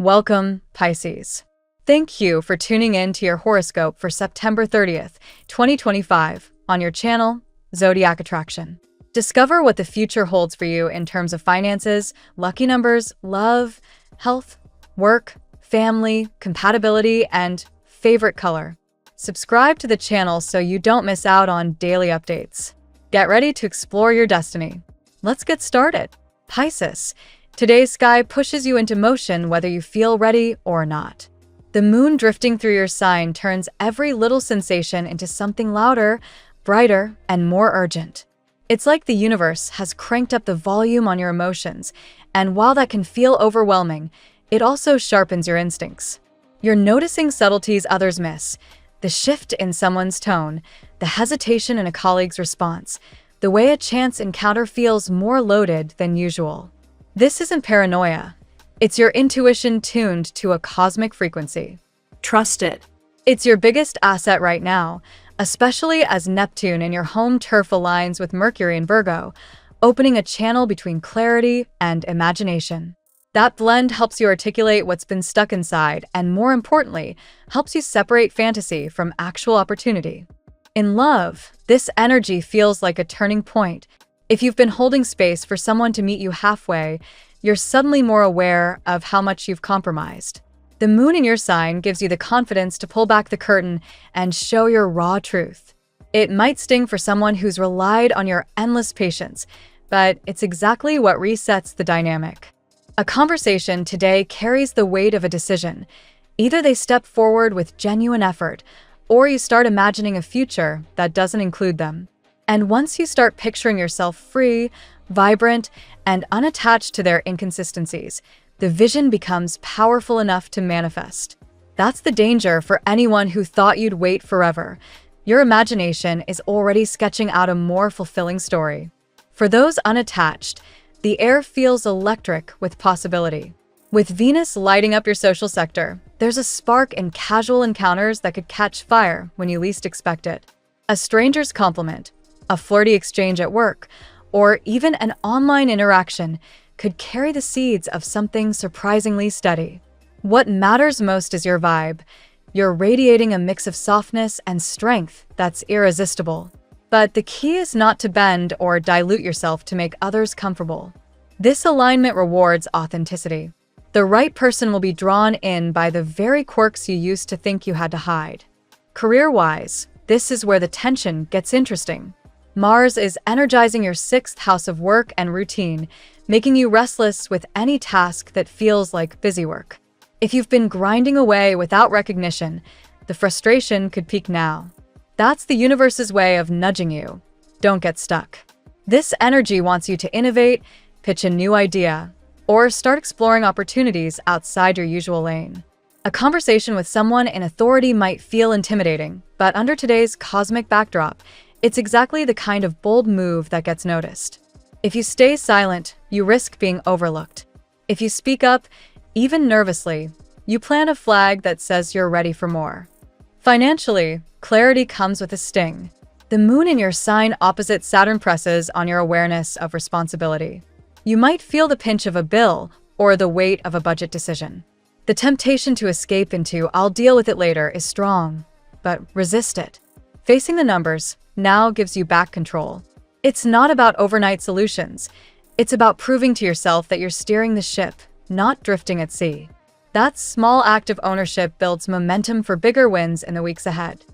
Welcome, Pisces. Thank you for tuning in to your horoscope for September 30th, 2025, on your channel, Zodiac Attraction. Discover what the future holds for you in terms of finances, lucky numbers, love, health, work, family, compatibility, and favorite color. Subscribe to the channel so you don't miss out on daily updates. Get ready to explore your destiny. Let's get started. Pisces. Today's sky pushes you into motion whether you feel ready or not. The moon drifting through your sign turns every little sensation into something louder, brighter, and more urgent. It's like the universe has cranked up the volume on your emotions, and while that can feel overwhelming, it also sharpens your instincts. You're noticing subtleties others miss, the shift in someone's tone, the hesitation in a colleague's response, the way a chance encounter feels more loaded than usual. This isn't paranoia. It's your intuition tuned to a cosmic frequency. Trust it. It's your biggest asset right now, especially as Neptune in your home turf aligns with Mercury in Virgo, opening a channel between clarity and imagination. That blend helps you articulate what's been stuck inside and, more importantly, helps you separate fantasy from actual opportunity. In love, this energy feels like a turning point. If you've been holding space for someone to meet you halfway, you're suddenly more aware of how much you've compromised. The moon in your sign gives you the confidence to pull back the curtain and show your raw truth. It might sting for someone who's relied on your endless patience, but it's exactly what resets the dynamic. A conversation today carries the weight of a decision. Either they step forward with genuine effort, or you start imagining a future that doesn't include them. And once you start picturing yourself free, vibrant, and unattached to their inconsistencies, the vision becomes powerful enough to manifest. That's the danger for anyone who thought you'd wait forever. Your imagination is already sketching out a more fulfilling story. For those unattached, the air feels electric with possibility. With Venus lighting up your social sector, there's a spark in casual encounters that could catch fire when you least expect it. A stranger's compliment, a flirty exchange at work, or even an online interaction could carry the seeds of something surprisingly steady. What matters most is your vibe. You're radiating a mix of softness and strength that's irresistible. But the key is not to bend or dilute yourself to make others comfortable. This alignment rewards authenticity. The right person will be drawn in by the very quirks you used to think you had to hide. Career-wise, this is where the tension gets interesting. Mars is energizing your sixth house of work and routine, making you restless with any task that feels like busy work. If you've been grinding away without recognition, the frustration could peak now. That's the universe's way of nudging you. Don't get stuck. This energy wants you to innovate, pitch a new idea, or start exploring opportunities outside your usual lane. A conversation with someone in authority might feel intimidating, but under today's cosmic backdrop, it's exactly the kind of bold move that gets noticed. If you stay silent, you risk being overlooked. If you speak up, even nervously, you plant a flag that says you're ready for more. Financially, clarity comes with a sting. The moon in your sign opposite Saturn presses on your awareness of responsibility. You might feel the pinch of a bill or the weight of a budget decision. The temptation to escape into "I'll deal with it later" is strong, but resist it. Facing the numbers now gives you back control. It's not about overnight solutions. It's about proving to yourself that you're steering the ship, not drifting at sea. That small act of ownership builds momentum for bigger wins in the weeks ahead.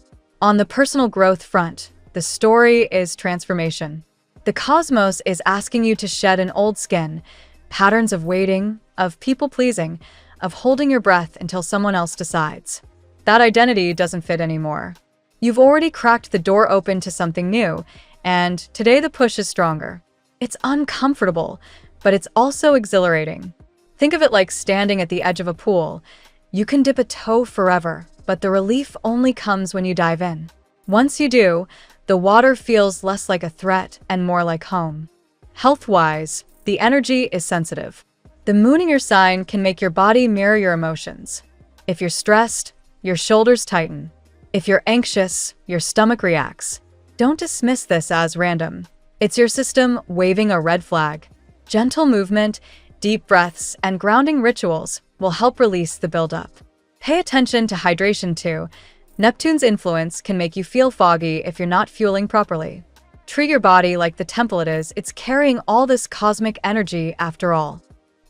On the personal growth front, the story is transformation. The cosmos is asking you to shed an old skin, patterns of waiting, of people-pleasing, of holding your breath until someone else decides. That identity doesn't fit anymore. You've already cracked the door open to something new, and today the push is stronger. It's uncomfortable, but it's also exhilarating. Think of it like standing at the edge of a pool. You can dip a toe forever, but the relief only comes when you dive in. Once you do, the water feels less like a threat and more like home. Health-wise, the energy is sensitive. The moon in your sign can make your body mirror your emotions. If you're stressed, your shoulders tighten. If you're anxious, your stomach reacts. Don't dismiss this as random. It's your system waving a red flag. Gentle movement, Deep breaths and grounding rituals will help release the buildup. Pay attention to hydration too. Neptune's influence can make you feel foggy if you're not fueling properly. Treat your body like the temple it is. It's carrying all this cosmic energy after all.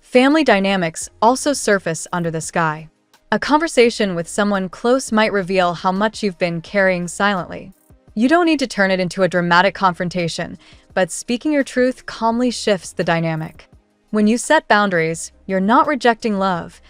Family dynamics also surface under the sky. A conversation with someone close might reveal how much you've been carrying silently. You don't need to turn it into a dramatic confrontation, but speaking your truth calmly shifts the dynamic. When you set boundaries, you're not rejecting love.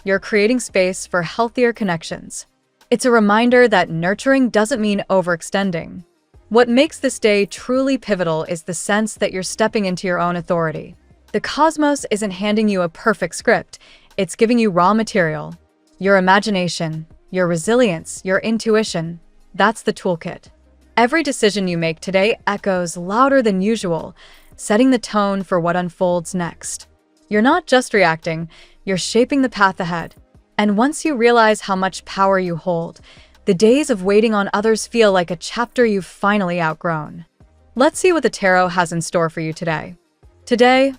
You're creating space for healthier connections. It's a reminder that nurturing doesn't mean overextending. What makes this day truly pivotal is the sense that you're stepping into your own authority. The cosmos isn't handing you a perfect script, it's giving you raw material. Your imagination, your resilience, your intuition, that's the toolkit. Every decision you make today echoes louder than usual, setting the tone for what unfolds next. You're not just reacting, you're shaping the path ahead. And once you realize how much power you hold, the days of waiting on others feel like a chapter you've finally outgrown. Let's see what the tarot has in store for you today. Today,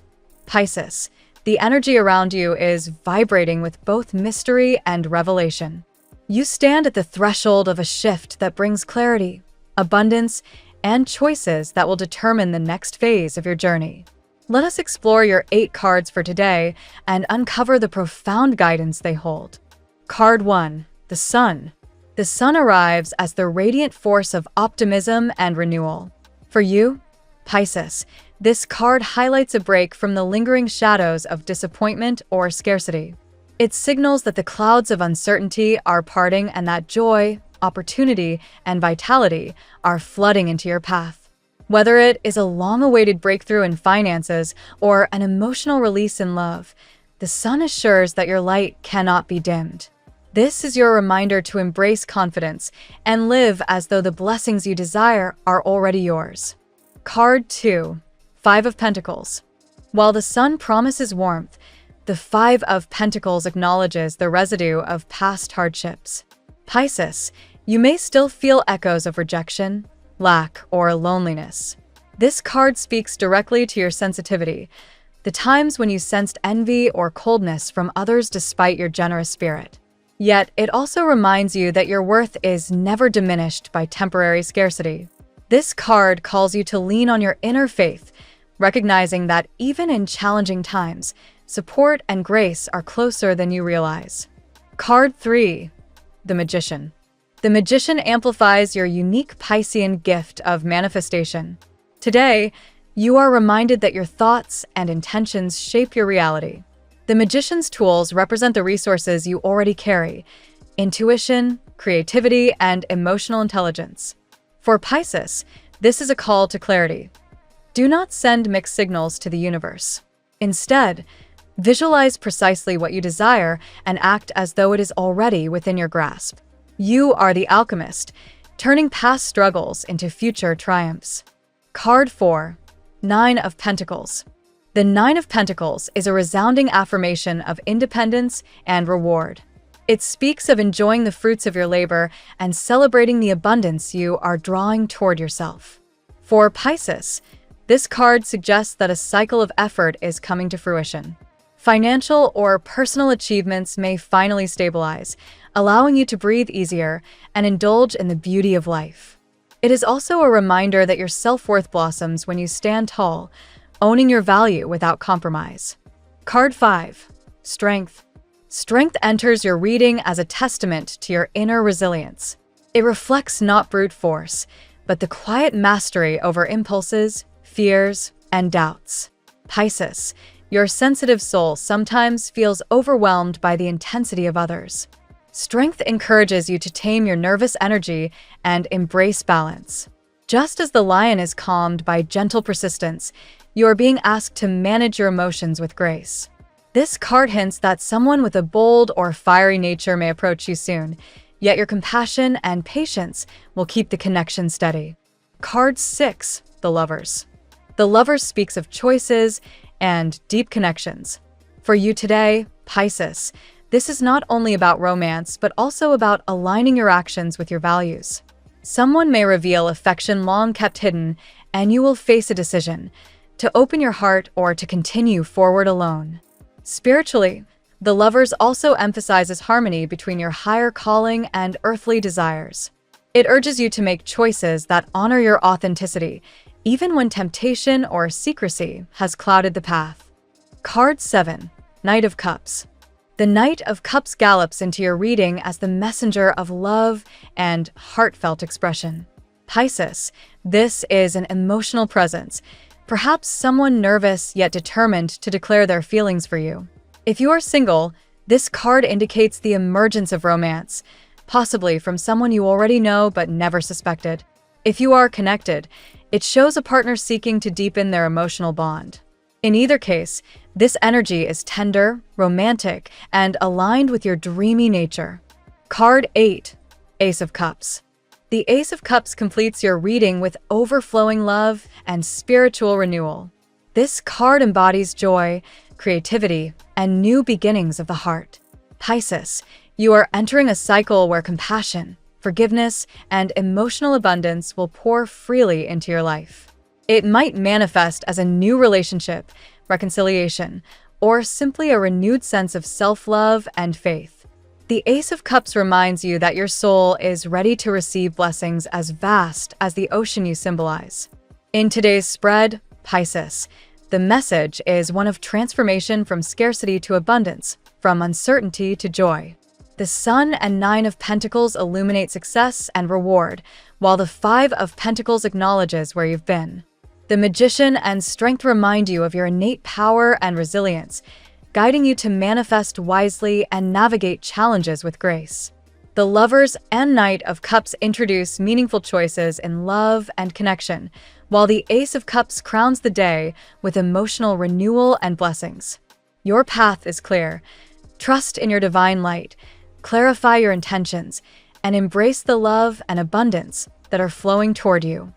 Pisces, the energy around you is vibrating with both mystery and revelation. You stand at the threshold of a shift that brings clarity, abundance, and choices that will determine the next phase of your journey. Let us explore your 8 cards for today and uncover the profound guidance they hold. Card 1, the Sun. The Sun arrives as the radiant force of optimism and renewal. For you, Pisces, this card highlights a break from the lingering shadows of disappointment or scarcity. It signals that the clouds of uncertainty are parting and that joy, opportunity, and vitality are flooding into your path. Whether it is a long-awaited breakthrough in finances or an emotional release in love, the Sun assures that your light cannot be dimmed. This is your reminder to embrace confidence and live as though the blessings you desire are already yours. Card 2, 5 of Pentacles. While the Sun promises warmth, the 5 of Pentacles acknowledges the residue of past hardships. Pisces, you may still feel echoes of rejection, lack, or loneliness. This card speaks directly to your sensitivity, the times when you sensed envy or coldness from others despite your generous spirit. Yet, it also reminds you that your worth is never diminished by temporary scarcity. This card calls you to lean on your inner faith, recognizing that even in challenging times, support and grace are closer than you realize. Card 3, the Magician. The Magician amplifies your unique Piscean gift of manifestation. Today, you are reminded that your thoughts and intentions shape your reality. The Magician's tools represent the resources you already carry: intuition, creativity, and emotional intelligence. For Pisces, this is a call to clarity. Do not send mixed signals to the universe. Instead, visualize precisely what you desire and act as though it is already within your grasp. You are the alchemist, turning past struggles into future triumphs. Card 4, 9 of Pentacles. The 9 of Pentacles is a resounding affirmation of independence and reward. It speaks of enjoying the fruits of your labor and celebrating the abundance you are drawing toward yourself. For Pisces, this card suggests that a cycle of effort is coming to fruition. Financial or personal achievements may finally stabilize, allowing you to breathe easier and indulge in the beauty of life. It is also a reminder that your self-worth blossoms when you stand tall, owning your value without compromise. Card 5, Strength. Strength enters your reading as a testament to your inner resilience. It reflects not brute force, but the quiet mastery over impulses, fears, and doubts. Pisces, your sensitive soul sometimes feels overwhelmed by the intensity of others. Strength encourages you to tame your nervous energy and embrace balance. Just as the lion is calmed by gentle persistence, you are being asked to manage your emotions with grace. This card hints that someone with a bold or fiery nature may approach you soon, yet your compassion and patience will keep the connection steady. Card 6, the Lovers. The Lovers speaks of choices and deep connections. For you today, Pisces, this is not only about romance, but also about aligning your actions with your values. Someone may reveal affection long kept hidden, and you will face a decision: to open your heart or to continue forward alone. Spiritually, the Lovers also emphasizes harmony between your higher calling and earthly desires. It urges you to make choices that honor your authenticity, even when temptation or secrecy has clouded the path. Card 7. Knight of Cups. The Knight of Cups gallops into your reading as the messenger of love and heartfelt expression. Pisces, this is an emotional presence, perhaps someone nervous yet determined to declare their feelings for you. If you are single, this card indicates the emergence of romance, possibly from someone you already know but never suspected. If you are connected, it shows a partner seeking to deepen their emotional bond. In either case, this energy is tender, romantic, and aligned with your dreamy nature. Card 8. Ace of Cups. The Ace of Cups completes your reading with overflowing love and spiritual renewal. This card embodies joy, creativity, and new beginnings of the heart. Pisces, you are entering a cycle where compassion, forgiveness, and emotional abundance will pour freely into your life. It might manifest as a new relationship, reconciliation, or simply a renewed sense of self-love and faith. The Ace of Cups reminds you that your soul is ready to receive blessings as vast as the ocean you symbolize. In today's spread, Pisces, the message is one of transformation from scarcity to abundance, from uncertainty to joy. The Sun and Nine of Pentacles illuminate success and reward, while the Five of Pentacles acknowledges where you've been. The Magician and Strength remind you of your innate power and resilience, guiding you to manifest wisely and navigate challenges with grace. The Lovers and Knight of Cups introduce meaningful choices in love and connection, while the Ace of Cups crowns the day with emotional renewal and blessings. Your path is clear. Trust in your divine light, clarify your intentions, and embrace the love and abundance that are flowing toward you.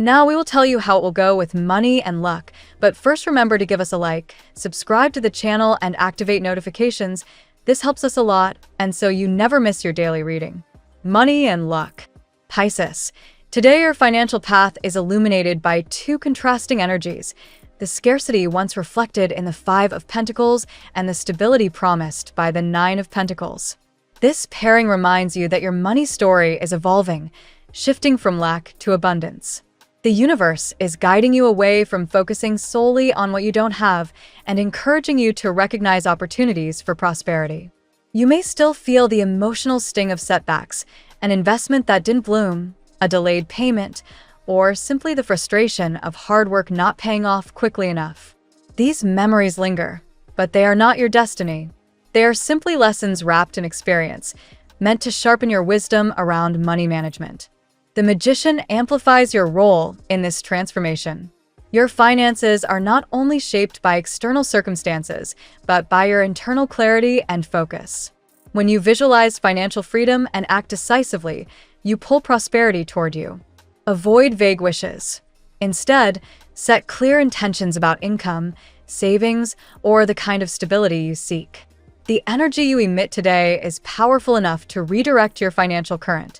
Now we will tell you how it will go with money and luck, but first remember to give us a like, subscribe to the channel, and activate notifications. This helps us a lot, and so you never miss your daily reading. Money and luck. Pisces, today your financial path is illuminated by two contrasting energies: the scarcity once reflected in the Five of Pentacles and the stability promised by the Nine of Pentacles. This pairing reminds you that your money story is evolving, shifting from lack to abundance. The universe is guiding you away from focusing solely on what you don't have and encouraging you to recognize opportunities for prosperity. You may still feel the emotional sting of setbacks, an investment that didn't bloom, a delayed payment, or simply the frustration of hard work not paying off quickly enough. These memories linger, but they are not your destiny. They are simply lessons wrapped in experience, meant to sharpen your wisdom around money management. The Magician amplifies your role in this transformation. Your finances are not only shaped by external circumstances, but by your internal clarity and focus. When you visualize financial freedom and act decisively, you pull prosperity toward you. Avoid vague wishes. Instead, set clear intentions about income, savings, or the kind of stability you seek. The energy you emit today is powerful enough to redirect your financial current.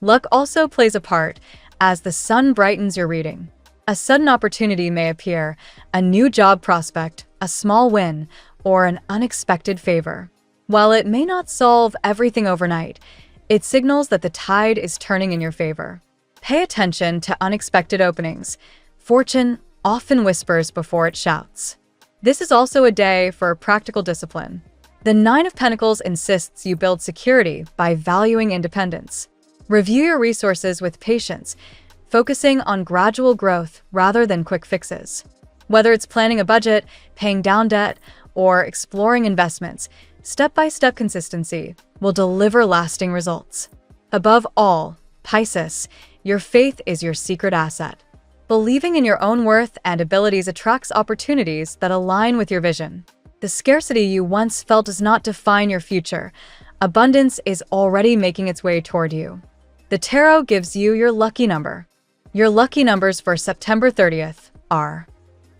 Luck also plays a part, as the sun brightens your reading. A sudden opportunity may appear, a new job prospect, a small win, or an unexpected favor. While it may not solve everything overnight, it signals that the tide is turning in your favor. Pay attention to unexpected openings. Fortune often whispers before it shouts. This is also a day for practical discipline. The Nine of Pentacles insists you build security by valuing independence. Review your resources with patience, focusing on gradual growth rather than quick fixes. Whether it's planning a budget, paying down debt, or exploring investments, step-by-step consistency will deliver lasting results. Above all, Pisces, your faith is your secret asset. Believing in your own worth and abilities attracts opportunities that align with your vision. The scarcity you once felt does not define your future. Abundance is already making its way toward you. The tarot gives you your lucky number. Your lucky numbers for September 30th are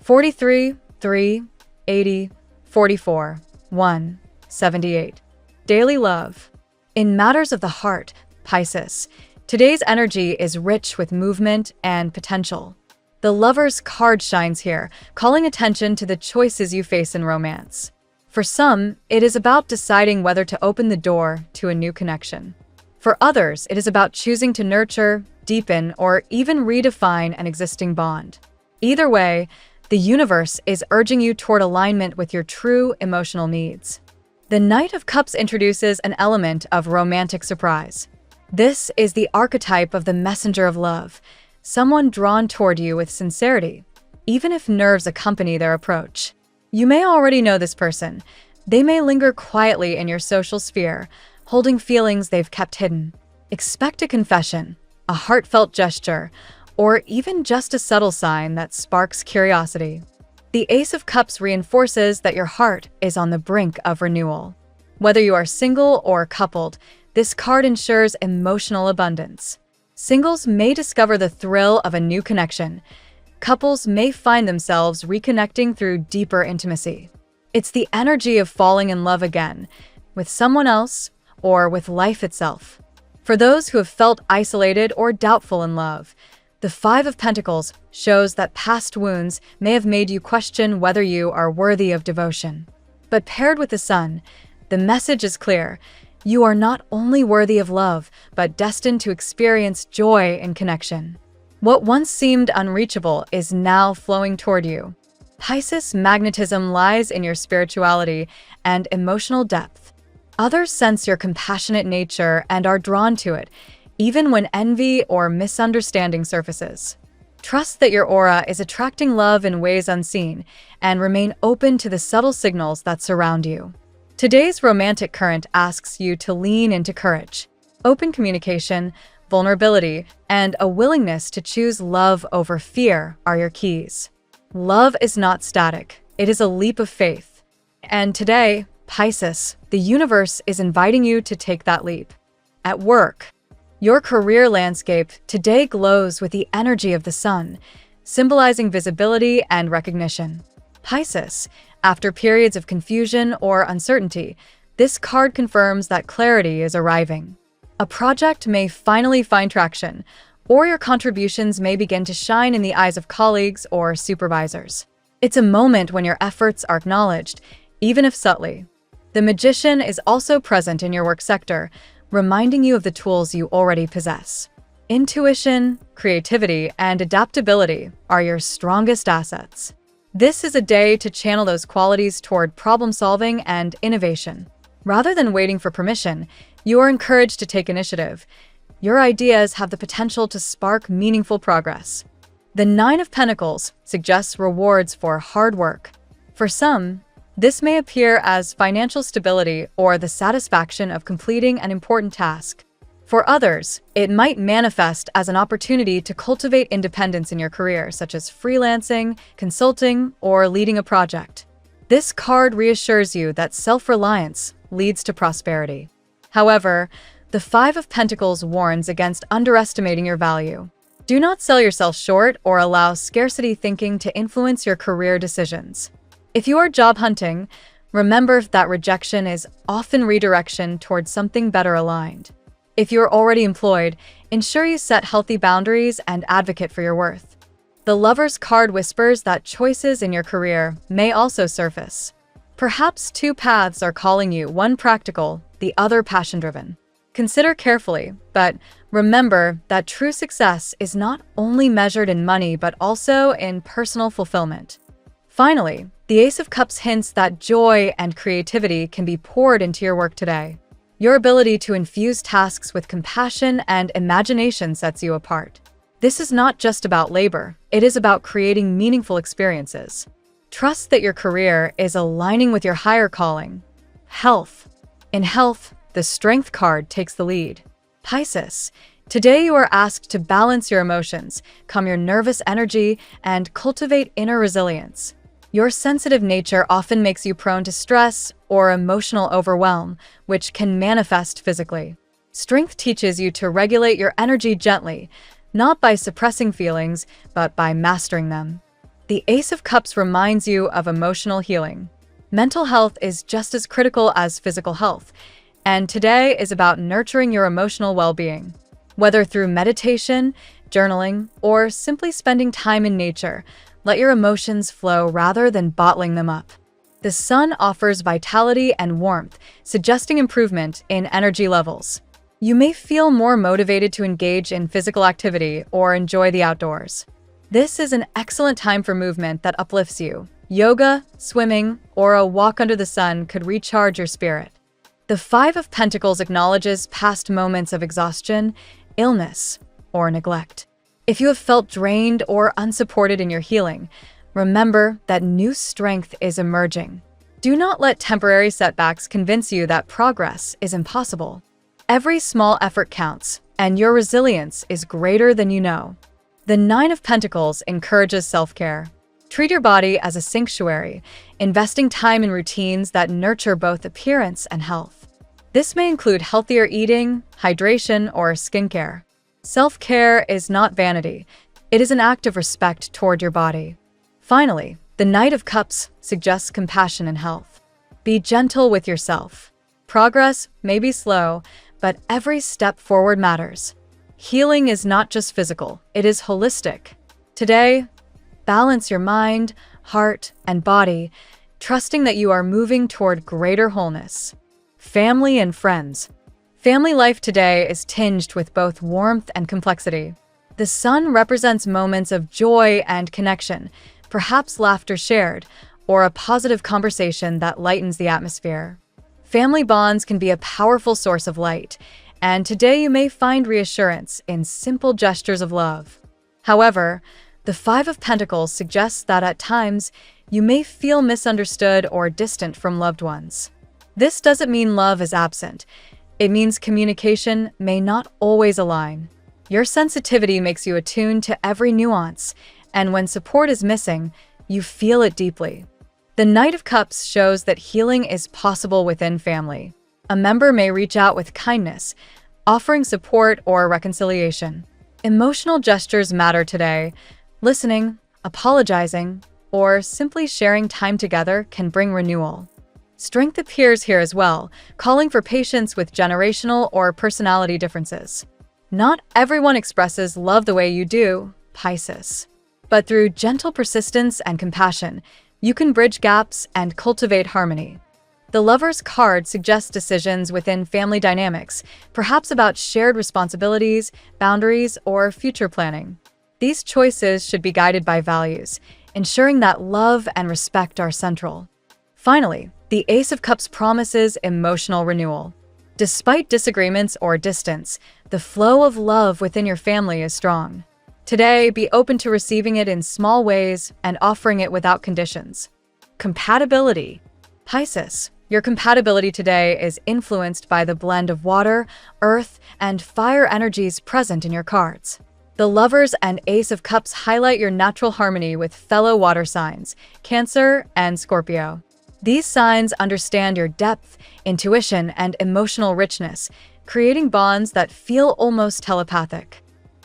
43, 3, 80, 44, 1, 78. Daily love. In matters of the heart, Pisces, today's energy is rich with movement and potential. The Lover's card shines here, calling attention to the choices you face in romance. For some, it is about deciding whether to open the door to a new connection. For others, it is about choosing to nurture, deepen, or even redefine an existing bond. Either way, the universe is urging you toward alignment with your true emotional needs. The Knight of Cups introduces an element of romantic surprise. This is the archetype of the messenger of love, someone drawn toward you with sincerity, even if nerves accompany their approach. You may already know this person. They may linger quietly in your social sphere, holding feelings they've kept hidden. Expect a confession, a heartfelt gesture, or even just a subtle sign that sparks curiosity. The Ace of Cups reinforces that your heart is on the brink of renewal. Whether you are single or coupled, this card ensures emotional abundance. Singles may discover the thrill of a new connection. Couples may find themselves reconnecting through deeper intimacy. It's the energy of falling in love again, with someone else or with life itself. For those who have felt isolated or doubtful in love, the Five of Pentacles shows that past wounds may have made you question whether you are worthy of devotion. But paired with the Sun, the message is clear. You are not only worthy of love, but destined to experience joy in connection. What once seemed unreachable is now flowing toward you. Pisces magnetism lies in your spirituality and emotional depth. Others sense your compassionate nature and are drawn to it, even when envy or misunderstanding surfaces. Trust that your aura is attracting love in ways unseen, and remain open to the subtle signals that surround you. Today's romantic current asks you to lean into courage, open communication, vulnerability, and a willingness to choose love over fear are your keys. Love is not static. It is a leap of faith. And today, Pisces, the universe is inviting you to take that leap. At work, your career landscape today glows with the energy of the sun, symbolizing visibility and recognition. Pisces, after periods of confusion or uncertainty, this card confirms that clarity is arriving. A project may finally find traction, or your contributions may begin to shine in the eyes of colleagues or supervisors. It's a moment when your efforts are acknowledged, even if subtly. The Magician is also present in your work sector, reminding you of the tools you already possess. Intuition, creativity, and adaptability are your strongest assets. This is a day to channel those qualities toward problem-solving and innovation. Rather than waiting for permission, you are encouraged to take initiative. Your ideas have the potential to spark meaningful progress. The Nine of Pentacles suggests rewards for hard work. For some, this may appear as financial stability or the satisfaction of completing an important task. For others, it might manifest as an opportunity to cultivate independence in your career, such as freelancing, consulting, or leading a project. This card reassures you that self-reliance leads to prosperity. However, the Five of Pentacles warns against underestimating your value. Do not sell yourself short or allow scarcity thinking to influence your career decisions. If you are job hunting, remember that rejection is often redirection towards something better aligned. If you're already employed, ensure you set healthy boundaries and advocate for your worth. The Lover's card whispers that choices in your career may also surface. Perhaps two paths are calling you, one practical, the other passion-driven. Consider carefully, but remember that true success is not only measured in money but also in personal fulfillment. Finally, the Ace of Cups hints that joy and creativity can be poured into your work today. Your ability to infuse tasks with compassion and imagination sets you apart. This is not just about labor, it is about creating meaningful experiences. Trust that your career is aligning with your higher calling. Health. In health, the Strength card takes the lead. Pisces, today you are asked to balance your emotions, calm your nervous energy, and cultivate inner resilience. Your sensitive nature often makes you prone to stress or emotional overwhelm, which can manifest physically. Strength teaches you to regulate your energy gently, not by suppressing feelings, but by mastering them. The Ace of Cups reminds you of emotional healing. Mental health is just as critical as physical health, and today is about nurturing your emotional well-being. Whether through meditation, journaling, or simply spending time in nature, let your emotions flow rather than bottling them up. The sun offers vitality and warmth, suggesting improvement in energy levels. You may feel more motivated to engage in physical activity or enjoy the outdoors. This is an excellent time for movement that uplifts you. Yoga, swimming, or a walk under the sun could recharge your spirit. The Five of Pentacles acknowledges past moments of exhaustion, illness, or neglect. If you have felt drained or unsupported in your healing, remember that new strength is emerging. Do not let temporary setbacks convince you that progress is impossible. Every small effort counts, and your resilience is greater than you know. The Nine of Pentacles encourages self-care. Treat your body as a sanctuary, investing time in routines that nurture both appearance and health. This may include healthier eating, hydration, or skincare. Self-care is not vanity. It is an act of respect toward your body. Finally, the Knight of Cups suggests compassion and health. Be gentle with yourself. Progress may be slow, but every step forward matters. Healing is not just physical, it is holistic. Today, balance your mind, heart, and body, trusting that you are moving toward greater wholeness. Family and friends. Family life today is tinged with both warmth and complexity. The sun represents moments of joy and connection, perhaps laughter shared, or a positive conversation that lightens the atmosphere. Family bonds can be a powerful source of light, and today you may find reassurance in simple gestures of love. However, the Five of Pentacles suggests that at times you may feel misunderstood or distant from loved ones. This doesn't mean love is absent. It means communication may not always align. Your sensitivity makes you attuned to every nuance, and when support is missing, you feel it deeply. The Knight of Cups shows that healing is possible within family. A member may reach out with kindness, offering support or reconciliation. Emotional gestures matter today. Listening, apologizing, or simply sharing time together can bring renewal. Strength appears here as well, calling for patience with generational or personality differences. Not everyone expresses love the way you do, Pisces. But through gentle persistence and compassion, you can bridge gaps and cultivate harmony. The Lover's card suggests decisions within family dynamics, perhaps about shared responsibilities, boundaries, or future planning. These choices should be guided by values, ensuring that love and respect are central. Finally, the Ace of Cups promises emotional renewal. Despite disagreements or distance, the flow of love within your family is strong. Today, be open to receiving it in small ways and offering it without conditions. Compatibility. Pisces, your compatibility today is influenced by the blend of water, earth, and fire energies present in your cards. The Lovers and Ace of Cups highlight your natural harmony with fellow water signs, Cancer and Scorpio. These signs understand your depth, intuition, and emotional richness, creating bonds that feel almost telepathic.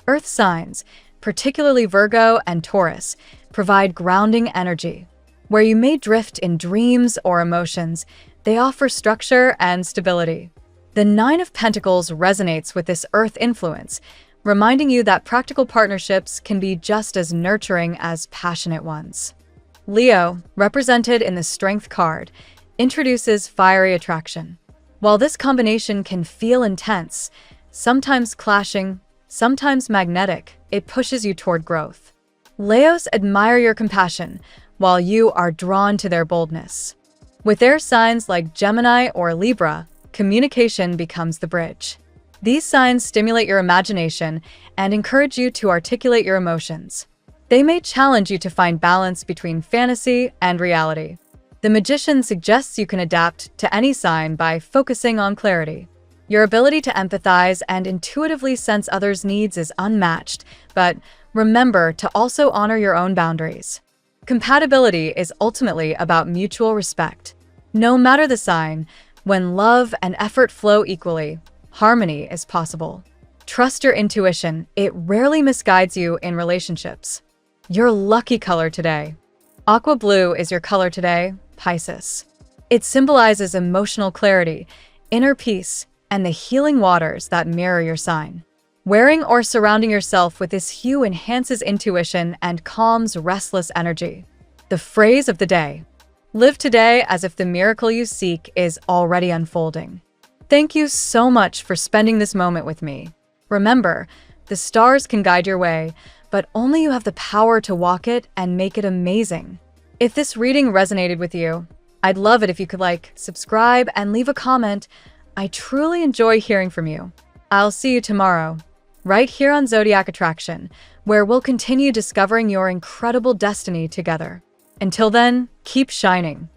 Earth signs, particularly Virgo and Taurus, provide grounding energy. Where you may drift in dreams or emotions, they offer structure and stability. The Nine of Pentacles resonates with this earth influence, reminding you that practical partnerships can be just as nurturing as passionate ones. Leo, represented in the Strength card, introduces fiery attraction. While this combination can feel intense, sometimes clashing, sometimes magnetic, it pushes you toward growth. Leos admire your compassion, while you are drawn to their boldness. With their signs like Gemini or Libra, communication becomes the bridge. These signs stimulate your imagination and encourage you to articulate your emotions. They may challenge you to find balance between fantasy and reality. The Magician suggests you can adapt to any sign by focusing on clarity. Your ability to empathize and intuitively sense others' needs is unmatched, but remember to also honor your own boundaries. Compatibility is ultimately about mutual respect. No matter the sign, when love and effort flow equally, harmony is possible. Trust your intuition, it rarely misguides you in relationships. Your lucky color today. Aqua blue is your color today, Pisces. It symbolizes emotional clarity, inner peace, and the healing waters that mirror your sign. Wearing or surrounding yourself with this hue enhances intuition and calms restless energy. The phrase of the day. Live today as if the miracle you seek is already unfolding. Thank you so much for spending this moment with me. Remember, the stars can guide your way, but only you have the power to walk it and make it amazing. If this reading resonated with you, I'd love it if you could subscribe, and leave a comment. I truly enjoy hearing from you. I'll see you tomorrow, right here on Zodiac Attraction, where we'll continue discovering your incredible destiny together. Until then, keep shining.